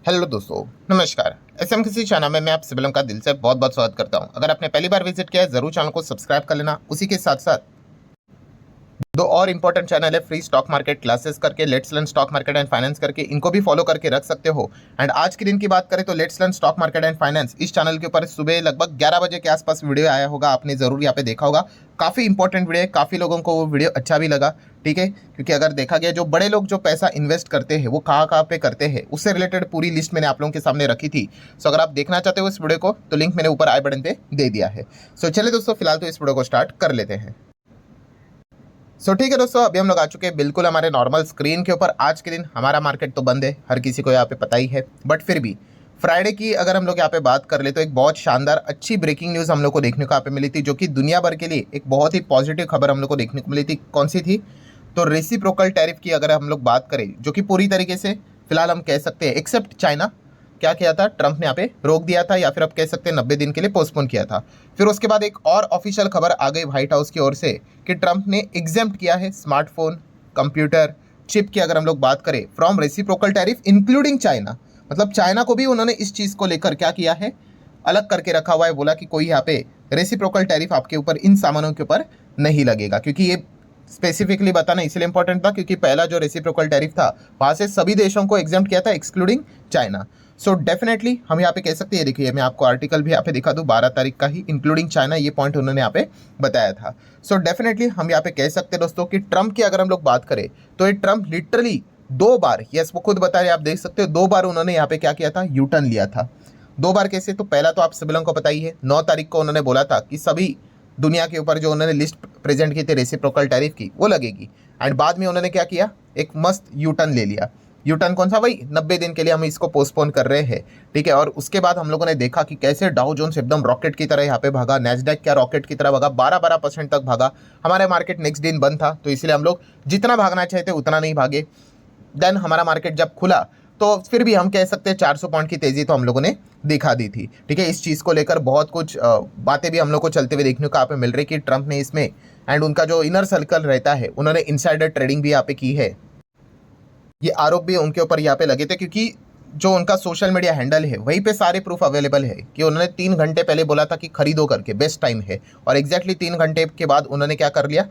Hello दोस्तों, नमस्कार। SM किसी चैनल में मैं आप सिबिलम का दिल से बहुत बहुत स्वागत करता हूं। अगर आपने पहली बार विजिट किया है जरूर चैनल को सब्सक्राइब कर लेना। उसी के साथ साथ दो और इंपॉर्टेंट चैनल है फ्री स्टॉक मार्केट क्लासेस करके, let's learn stock market and finance करके, इनको भी फॉलो करके रख सकते हो। एंड आज के दिन की बात करें तो let's learn stock market and finance इस चैनल के ऊपर सुबह लगभग 11 बजे के आसपास वीडियो आया होगा, आपने जरूर यहाँ पे देखा होगा। काफ़ी इंपॉर्टेंट वीडियो है, काफ़ी लोगों को वो वीडियो अच्छा भी लगा। ठीक है, क्योंकि अगर देखा गया जो बड़े लोग जो पैसा इन्वेस्ट करते हैं वो कहाँ कहाँ पे करते हैं उससे रिलेटेड पूरी लिस्ट मैंने आप लोगों के सामने रखी थी। सो अगर आप देखना चाहते हो इस वीडियो को तो लिंक मैंने ऊपर आई बटन पे दे दिया है। सो चलिए दोस्तों, फिलहाल तो इस वीडियो को स्टार्ट कर लेते हैं। ठीक है दोस्तों, अभी हम लोग आ चुके हैं बिल्कुल हमारे नॉर्मल स्क्रीन के ऊपर। आज के दिन हमारा मार्केट तो बंद है, हर किसी को यहाँ पे पता ही है, बट फिर भी फ्राइडे की अगर हम लोग यहाँ पे बात कर ले तो एक बहुत शानदार अच्छी ब्रेकिंग न्यूज़ हम लोग को देखने को यहाँ पे मिली थी, जो कि दुनिया भर के लिए एक बहुत ही पॉजिटिव खबर हम लोग को देखने को मिली थी। कौन सी थी? तो रेसिप्रोकल टैरिफ की अगर हम लोग बात करें, जो कि पूरी तरीके से फिलहाल हम कह सकते हैं एक्सेप्ट चाइना, क्या किया था ट्रंप ने यहाँ पे रोक दिया था, या फिर आप कह सकते हैं 90 दिन के लिए पोस्टपोन किया था। फिर उसके बाद एक और ऑफिशियल खबर आ गई व्हाइट हाउस की ओर से कि ट्रंप ने एग्जेम्प्ट किया है स्मार्टफोन, कंप्यूटर, चिप की अगर हम लोग बात करें from reciprocal tariff including China. मतलब चाइना को भी उन्होंने इस चीज़ को लेकर क्या किया है, अलग करके रखा हुआ है। बोला कि कोई यहाँ पे रेसिप्रोकल टैरिफ आपके ऊपर इन सामानों के ऊपर नहीं लगेगा, क्योंकि ये स्पेसिफिकली बताना इसलिए इंपॉर्टेंट था क्योंकि पहला जो रेसिप्रोकल टैरिफ था वहाँ से सभी देशों को एग्जेम्प्ट किया था एक्सक्लूडिंग चाइना। सो डेफिनेटली हम यहाँ पे कह सकते हैं, देखिए मैं आपको आर्टिकल भी यहाँ पे दिखा दूँ 12 तारीख का ही, इंक्लूडिंग चाइना, ये पॉइंट उन्होंने यहाँ पे बताया था। सो डेफिनेटली हम यहाँ पे कह सकते हैं दोस्तों कि ट्रंप की अगर हम लोग बात करें तो ये ट्रंप लिटरली 2 बार, यस वो खुद बता रहे, आप देख सकते हो 2 बार उन्होंने यहाँ पे क्या किया था, यू टर्न लिया था। 2 बार कैसे? तो पहला तो आप सभी लोगों को पता ही है, 9 तारीख को उन्होंने बोला था कि सभी दुनिया के ऊपर जो उन्होंने लिस्ट प्रेजेंट की थी रेसिप्रोकल टैरिफ की वो लगेगी। एंड बाद में उन्होंने क्या किया, एक मस्त यू टर्न ले लिया। यू टर्न कौन सा? वही 90 दिन के लिए हम इसको पोस्टपोन कर रहे हैं। ठीक है, और उसके बाद हम लोगों ने देखा कि कैसे डाउ जोन्स एकदम रॉकेट की तरह यहाँ पे भागा, नैस्डैक क्या रॉकेट की तरह भागा, 12% तक भागा। हमारे मार्केट नेक्स्ट दिन बंद था तो इसलिए हम लोग जितना भागना चाहते उतना नहीं भागे। देन हमारा मार्केट जब खुला तो फिर भी हम कह सकते हैं 400 पॉइंट की तेज़ी तो हम लोगों ने दिखा दी थी। ठीक है, इस चीज़ को लेकर बहुत कुछ बातें भी हम लोग को चलते हुए देखने को यहाँ पे मिल रही कि ट्रंप ने इसमें, एंड उनका जो इनर सर्कल रहता है उन्होंने इनसाइडर ट्रेडिंग भी यहाँ पे की है। ये आरोप भी उनके ऊपर यहाँ पे लगे थे क्योंकि जो उनका सोशल मीडिया हैंडल है वहीं पे सारे प्रूफ अवेलेबल है कि उन्होंने 3 घंटे पहले बोला था कि खरीदो करके, बेस्ट टाइम है, और एग्जैक्टली 3 घंटे के बाद उन्होंने क्या कर लिया,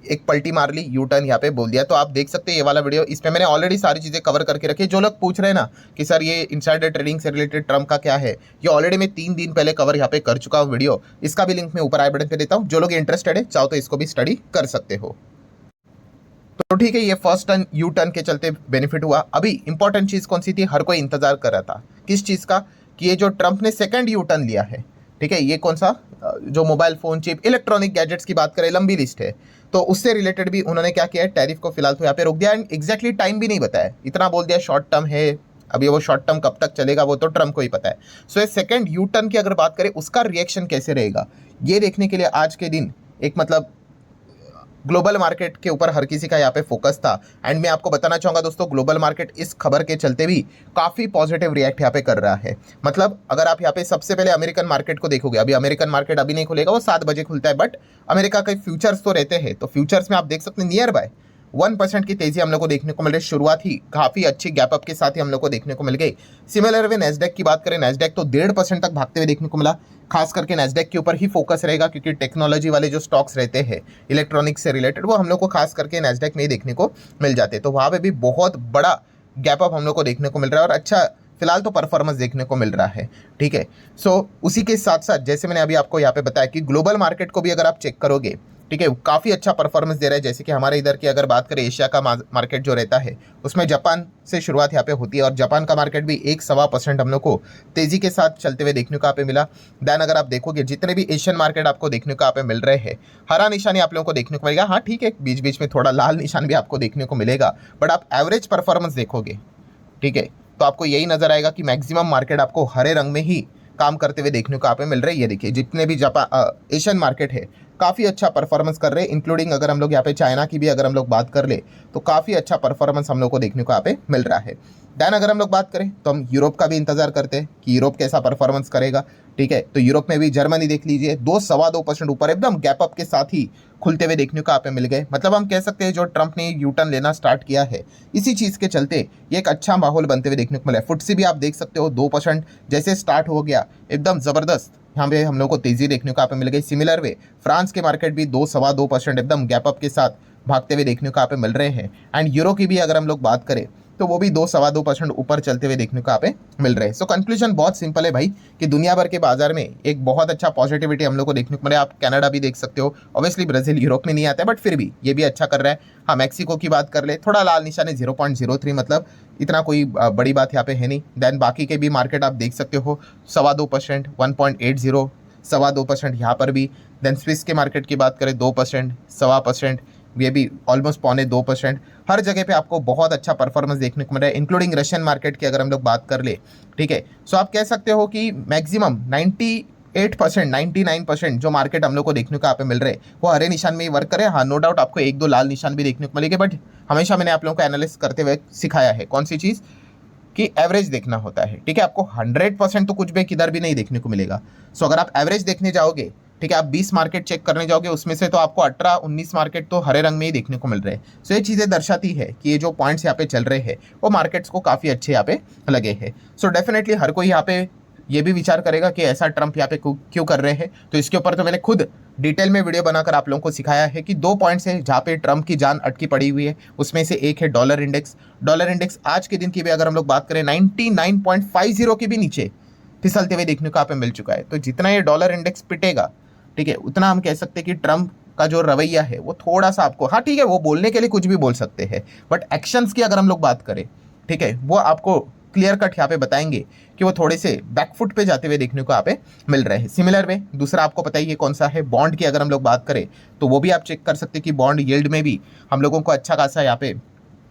एक पलटी मार ली, यू टर्न यहाँ पे बोल दिया। तो आप देख सकते हैं ये वाला वीडियो, इसमें मैंने ऑलरेडी सारी चीज़ें कवर करके रखी है। जो लोग पूछ रहे हैं ना कि सर ये इनसाइडर ट्रेडिंग से रिलेटेड ट्रंप का क्या है, ये ऑलरेडी मैं 3 दिन पहले कवर यहाँ पे कर चुका हूँ वीडियो, इसका भी लिंक मैं ऊपर आई बटन पे देता हूँ। जो लोग इंटरेस्टेड है चाहो तो इसको भी स्टडी कर सकते हो। तो ठीक है, ये फर्स्ट टर्न यू टर्न के चलते बेनिफिट हुआ। अभी इंपॉर्टेंट चीज़ कौन सी थी, हर कोई इंतजार कर रहा था किस चीज़ का, कि ये जो ट्रंप ने सेकंड यू टर्न लिया है, ठीक है, ये कौन सा, जो mobile phone, chip, electronic gadgets की बात करें, लंबी लिस्ट है, तो उससे रिलेटेड भी उन्होंने क्या किया है, टैरिफ को फिलहाल तो यहाँ पे रोक दिया। एंड एग्जैक्टली टाइम भी नहीं बताया, इतना बोल दिया शॉर्ट टर्म है। अभी वो शॉर्ट टर्म कब तक चलेगा वो तो ट्रंप को ही पता है। सो ये सेकंड यू टर्न की अगर बात करें उसका रिएक्शन कैसे रहेगा, ये देखने के लिए आज के दिन एक मतलब ग्लोबल मार्केट के ऊपर हर किसी का यहाँ पे फोकस था। एंड मैं आपको बताना चाहूँगा दोस्तों, ग्लोबल मार्केट इस खबर के चलते भी काफ़ी पॉजिटिव रिएक्ट यहाँ पे कर रहा है। मतलब अगर आप यहाँ पे सबसे पहले अमेरिकन मार्केट को देखोगे, अभी अमेरिकन मार्केट अभी नहीं खुलेगा, वो 7 बजे खुलता है, बट अमेरिका के फ्यूचर्स तो रहते हैं, तो फ्यूचर्स में आप देख सकते हैं नियर बाय 1% की तेज़ी हम लोग को देखने को मिल रही। शुरुआत ही काफ़ी अच्छी गैप अप के साथ ही हम लोग को देखने को मिल गई। सिमिलर वे नैस्डैक की बात करें, नैस्डैक तो 1.5% तक भागते हुए देखने को मिला। खास करके नैस्डैक के ऊपर ही फोकस रहेगा क्योंकि टेक्नोलॉजी वाले जो स्टॉक्स रहते हैं इलेक्ट्रॉनिक्स से रिलेटेड, वो हम लोग को खास करके नैस्डैक में ही देखने को मिल जाते हैं। तो वहाँ पे भी बहुत बड़ा गैप अप हम लोग को देखने को मिल रहा है और अच्छा फिलहाल तो परफॉर्मेंस देखने को मिल रहा है। ठीक है, सो उसी के साथ साथ जैसे मैंने अभी आपको यहाँ पे बताया कि ग्लोबल मार्केट को भी अगर आप चेक करोगे, ठीक है, काफ़ी अच्छा परफॉर्मेंस दे रहा है। जैसे कि हमारे इधर की अगर बात करें, एशिया का मार्केट जो रहता है उसमें जापान से शुरुआत यहाँ पे होती है, और जापान का मार्केट भी 1-1.25% हम लोग को तेज़ी के साथ चलते हुए देखने को यहाँ पे मिला। दैन अगर आप देखोगे जितने भी एशियन मार्केट आपको देखने को यहाँ पे मिल रहे हैं, हरा निशानी आप लोगों को देखने को मिलेगा। हाँ ठीक है, बीच बीच में थोड़ा लाल निशान भी आपको देखने को मिलेगा, बट आप एवरेज परफॉर्मेंस देखोगे, ठीक है, तो आपको यही नजर आएगा कि मैक्सिमम मार्केट आपको हरे रंग में ही काम करते हुए देखने को यहाँ पे मिल रही है। देखिए जितने भी जापान एशियन मार्केट है काफ़ी अच्छा परफॉर्मेंस कर रहे हैं, इंक्लूडिंग अगर हम लोग यहाँ पे चाइना की भी अगर हम लोग बात कर ले तो काफ़ी अच्छा परफॉर्मेंस हम लोग को देखने को यहाँ पे मिल रहा है। देन अगर हम लोग बात करें तो हम यूरोप का भी इंतजार करते हैं कि यूरोप कैसा परफॉर्मेंस करेगा। ठीक है, तो यूरोप में भी जर्मनी देख लीजिए 2-2.25% ऊपर एकदम गैप अप के साथ ही खुलते हुए देखने को यहाँ पे मिल गए। मतलब हम कह सकते हैं जो ट्रंप ने यू टर्न लेना स्टार्ट किया है इसी चीज़ के चलते ये एक अच्छा माहौल बनते हुए देखने को मिला है। फुटसी भी आप देख सकते हो 2% जैसे स्टार्ट हो गया एकदम ज़बरदस्त यहाँ पे हम लोग को तेज़ी देखने को यहाँ पे मिल गई। सिमिलर वे फ्रांस के मार्केट भी 2-2.25% एकदम गैप अप के साथ भागते हुए देखने को यहाँ पे मिल रहे हैं। एंड यूरो की भी अगर हम लोग बात करें तो वो भी 2-2.25% ऊपर चलते हुए देखने को यहाँ पे मिल रहे हैं। सो कंक्लूजन बहुत सिंपल है भाई कि दुनिया भर के बाजार में एक बहुत अच्छा पॉजिटिविटी हम लोग को देखने को मिले। आप कनाडा भी देख सकते हो, ऑब्वियसली ब्राजील यूरोप में नहीं आता है बट फिर भी ये भी अच्छा कर रहा है। हाँ, मैक्सिको की बात कर ले, थोड़ा लाल निशान है 0.03, मतलब इतना कोई बड़ी बात यहाँ पे है नहीं। देन बाकी के भी मार्केट आप देख सकते हो 2.25%, 1.80, 2.25% यहाँ पर भी। देन स्विस के मार्केट की बात करें 2%, 1.25%, ये भी ऑलमोस्ट 1.25%। हर जगह पे आपको बहुत अच्छा परफॉर्मेंस देखने को मिल रहा है, इंक्लूडिंग रशियन मार्केट की अगर हम लोग बात कर ले। ठीक है, सो आप कह सकते हो कि मैक्सिमम 98%, 99% जो मार्केट हम लोग को देखने को यहाँ पे मिल रहे हैं वो हरे निशान में ही वर्क करे। हाँ, नो डाउट आपको 1-2 लाल निशान भी देखने को मिलेंगे, बट हमेशा मैंने आप लोगों को एनालिस करते हुए सिखाया है कौन सी चीज़ कि एवरेज देखना होता है। ठीक है, आपको 100% तो कुछ भी किधर भी नहीं देखने को मिलेगा। सो अगर आप एवरेज देखने जाओगे, ठीक है, आप 20 मार्केट चेक करने जाओगे उसमें से तो आपको 18-19 मार्केट तो हरे रंग में ही देखने को मिल रहे हैं। सो ये चीज़ें दर्शाती है कि ये जो पॉइंट्स यहाँ पे चल रहे हैं वो मार्केट्स को काफ़ी अच्छे यहाँ पे लगे हैं। सो डेफिनेटली हर कोई यहाँ पे ये भी विचार करेगा कि ऐसा ट्रंप यहाँ पे क्यों कर रहे हैं। तो इसके ऊपर तो मैंने खुद डिटेल में वीडियो बनाकर आप लोगों को सिखाया है कि 2 पॉइंट्स है जहाँ पे ट्रंप की जान अटकी पड़ी हुई है। उसमें से एक है डॉलर इंडेक्स। डॉलर इंडेक्स आज के दिन की भी अगर हम लोग बात करें 99.50 के भी नीचे फिसलते हुए देखने को यहाँ पे मिल चुका है। तो जितना ये डॉलर इंडेक्स पिटेगा, ठीक है, उतना हम कह सकते हैं कि ट्रंप का जो रवैया है वो थोड़ा सा आपको, हाँ ठीक है, वो बोलने के लिए कुछ भी बोल सकते हैं बट एक्शंस की अगर हम लोग बात करें, ठीक है, वो आपको क्लियर कट यहाँ पे बताएंगे कि वो थोड़े से बैकफुट पे जाते हुए देखने को यहाँ पे मिल रहे हैं। सिमिलर वे दूसरा आपको पता ही है कौन सा है, बॉन्ड की अगर हम लोग बात करें तो वो भी आप चेक कर सकते हैं कि बॉन्ड यील्ड में भी हम लोगों को अच्छा खासा यहाँ पे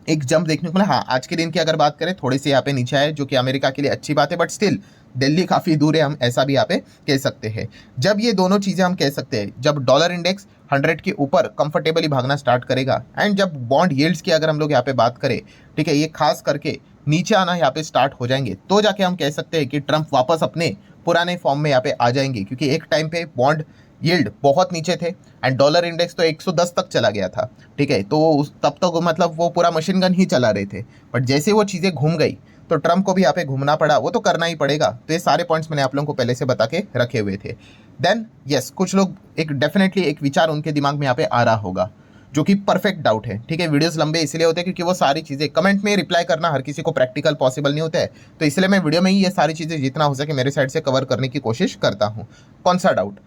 एक जंप देखने को मिला। हाँ, आज के दिन की अगर बात करें थोड़ी सी यहाँ पे नीचे आए, जो कि अमेरिका के लिए अच्छी बात है, बट स्टिल दिल्ली काफ़ी दूर है, हम ऐसा भी यहाँ पे कह सकते हैं। जब ये दोनों चीज़ें हम कह सकते हैं, जब डॉलर इंडेक्स 100 के ऊपर कंफर्टेबली भागना स्टार्ट करेगा एंड जब बॉन्ड यील्ड्स की अगर हम लोग यहाँ पे बात करें, ठीक है, ये खास करके नीचे आना यहाँ पे स्टार्ट हो जाएंगे, तो जाके हम कह सकते हैं कि ट्रंप वापस अपने पुराने फॉर्म में यहाँ पे आ जाएंगे। क्योंकि एक टाइम पे बॉन्ड यील्ड बहुत नीचे थे एंड डॉलर इंडेक्स तो 110 तक चला गया था। ठीक है, तो तब तक मतलब वो पूरा मशीन गन ही चला रहे थे, बट जैसे वो चीज़ें घूम गई तो ट्रंप को भी यहाँ पे घूमना पड़ा, वो तो करना ही पड़ेगा। तो ये सारे पॉइंट्स मैंने आप लोगों को पहले से बता के रखे हुए थे। देन यस, कुछ लोग एक डेफिनेटली एक विचार उनके दिमाग में यहाँ पे आ रहा होगा जो कि परफेक्ट डाउट है। ठीक है, वीडियोस लंबे इसलिए होते हैं क्योंकि वो सारी चीज़ें कमेंट में रिप्लाई करना हर किसी को प्रैक्टिकल पॉसिबल नहीं होता है, तो इसलिए मैं वीडियो में ही ये सारी चीज़ें जितना हो सके मेरे साइड से कवर करने की कोशिश करता हूँ। कौन सा डाउट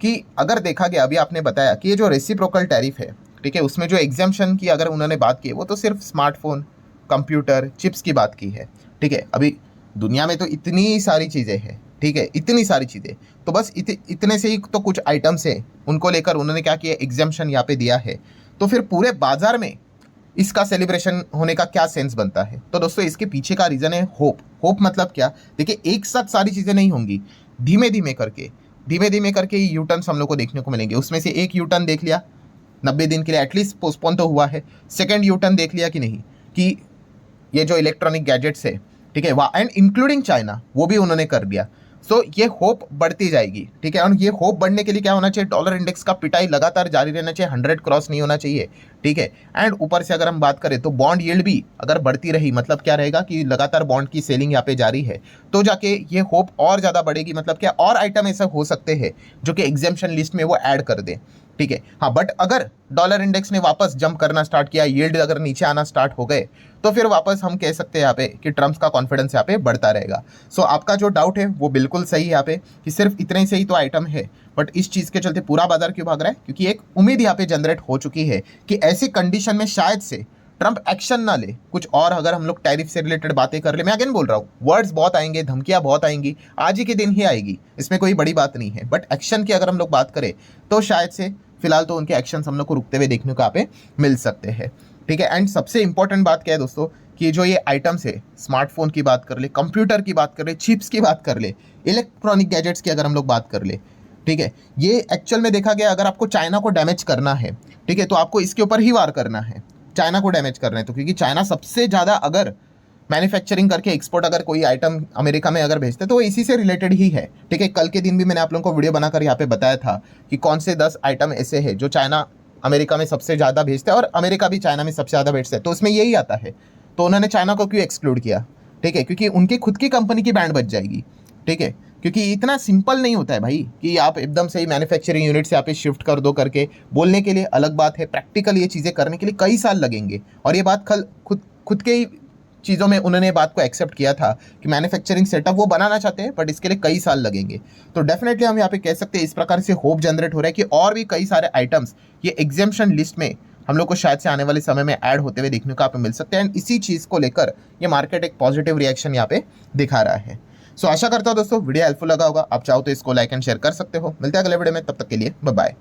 कि अगर देखा गया, अभी आपने बताया कि ये जो रेसिप्रोकल टैरिफ है, ठीक है, उसमें जो एग्जाम्शन की अगर उन्होंने बात की वो तो सिर्फ स्मार्टफोन, कंप्यूटर, चिप्स की बात की है। ठीक है, अभी दुनिया में तो इतनी सारी चीज़ें हैं, ठीक है, इतनी सारी चीज़ें, तो बस इतने से ही तो कुछ आइटम्स हैं, उनको लेकर उन्होंने क्या किया, एग्जाम्शन यहाँ पे दिया है। तो फिर पूरे बाजार में इसका सेलिब्रेशन होने का क्या सेंस बनता है? तो दोस्तों इसके पीछे का रीज़न है होप। होप मतलब क्या? देखिए, एक साथ सारी चीज़ें नहीं होंगी, धीमे धीमे करके यू टर्न्स हम लोग को देखने को मिलेंगे। उसमें से एक यू टर्न देख लिया 90 दिन के लिए एटलीस्ट पोस्टपोन तो हुआ है। सेकेंड यू टर्न देख लिया कि नहीं, कि ये जो इलेक्ट्रॉनिक गैजेट्स है, ठीक है, वाह, एंड इंक्लूडिंग चाइना, वो भी उन्होंने कर दिया। सो ये होप बढ़ती जाएगी। ठीक है, और ये होप बढ़ने के लिए क्या होना चाहिए, डॉलर इंडेक्स का पिटाई लगातार जारी रहना चाहिए, 100 क्रॉस नहीं होना चाहिए। ठीक है, एंड ऊपर से अगर हम बात करें तो बॉन्ड यील्ड भी अगर बढ़ती रही, मतलब क्या रहेगा कि लगातार बॉन्ड की सेलिंग यहाँ पे जारी है, तो जाके ये होप और ज़्यादा बढ़ेगी। मतलब क्या और आइटम ऐसा हो सकते हैं जो कि एग्जाम्शन लिस्ट में वो ऐड कर दें। ठीक है, हाँ, बट अगर डॉलर इंडेक्स ने वापस जंप करना स्टार्ट किया, यील्ड अगर नीचे आना स्टार्ट हो गए, तो फिर वापस हम कह सकते हैं यहाँ पे कि ट्रम्प का कॉन्फिडेंस यहाँ पे बढ़ता रहेगा। सो आपका जो डाउट है वो बिल्कुल सही है यहाँ पे कि सिर्फ इतने से ही तो आइटम है, बट इस चीज़ के चलते पूरा बाजार क्यों भाग रहा है? क्योंकि एक उम्मीद यहाँ पे जनरेट हो चुकी है कि ऐसी कंडीशन में शायद से ट्रंप एक्शन ना ले कुछ और। अगर हम लोग टैरिफ से रिलेटेड बातें कर ले, मैं अगेन बोल रहा हूँ, वर्ड्स बहुत आएंगे, धमकियाँ बहुत आएंगी, आज ही के दिन ही आएगी, इसमें कोई बड़ी बात नहीं है, बट एक्शन की अगर हम लोग बात करें तो शायद से फिलहाल तो उनके एक्शंस हम लोग को रुकते हुए देखने को यहाँ पे मिल सकते हैं। ठीक है, एंड सबसे इंपॉर्टेंट बात क्या है दोस्तों कि जो ये आइटम्स है, स्मार्टफोन की बात कर ले, कंप्यूटर की बात कर ले, चिप्स की बात कर ले, इलेक्ट्रॉनिक गैजेट्स की अगर हम लोग बात कर ले, ठीक है, ये एक्चुअल में देखा गया अगर आपको चाइना को डैमेज करना है, ठीक है, तो आपको इसके ऊपर ही वार करना है, चाइना को डैमेज करना है। तो क्योंकि चाइना सबसे ज़्यादा अगर मैन्युफैक्चरिंग करके एक्सपोर्ट अगर कोई आइटम अमेरिका में अगर भेजते तो वो इसी से रिलेटेड ही है। ठीक है, कल के दिन भी मैंने आप लोगों को वीडियो बनाकर यहाँ पे बताया था कि कौन से 10 आइटम ऐसे हैं जो चाइना अमेरिका में सबसे ज़्यादा भेजता है और अमेरिका भी चाइना में सबसे ज़्यादा भेजता है, तो उसमें यही आता है। तो उन्होंने चाइना को क्यों एक्सक्लूड किया? ठीक है, क्योंकि उनकी खुद की कंपनी की बैंड बच जाएगी। ठीक है, क्योंकि इतना सिंपल नहीं होता है भाई कि आप एकदम से ही मैन्युफैक्चरिंग यूनिट से यहाँ पे शिफ्ट कर दो करके। बोलने के लिए अलग बात है, प्रैक्टिकल ये चीज़ें करने के लिए कई साल लगेंगे। और ये बात खुद के ही चीज़ों में उन्होंने बात को एक्सेप्ट किया था कि मैन्युफैक्चरिंग सेटअप वो बनाना चाहते हैं, बट इसके लिए कई साल लगेंगे। तो डेफिनेटली हम यहाँ पे कह सकते हैं इस प्रकार से होप जनरेट हो रहा है कि और भी कई सारे आइटम्स ये एग्जेम्पशन लिस्ट में हम लोग को शायद से आने वाले समय में ऐड होते हुए देखने को आप मिल सकते हैं। एंड इसी चीज़ को लेकर ये मार्केट एक पॉजिटिव रिएक्शन यहाँ पे दिखा रहा है। सो आशा करता हूँ दोस्तों वीडियो हेल्पफुल लगा होगा। आप चाहो तो इसको लाइक एंड शेयर कर सकते हो। मिलते हैं अगले वीडियो में, तब तक के लिए बाय बाय।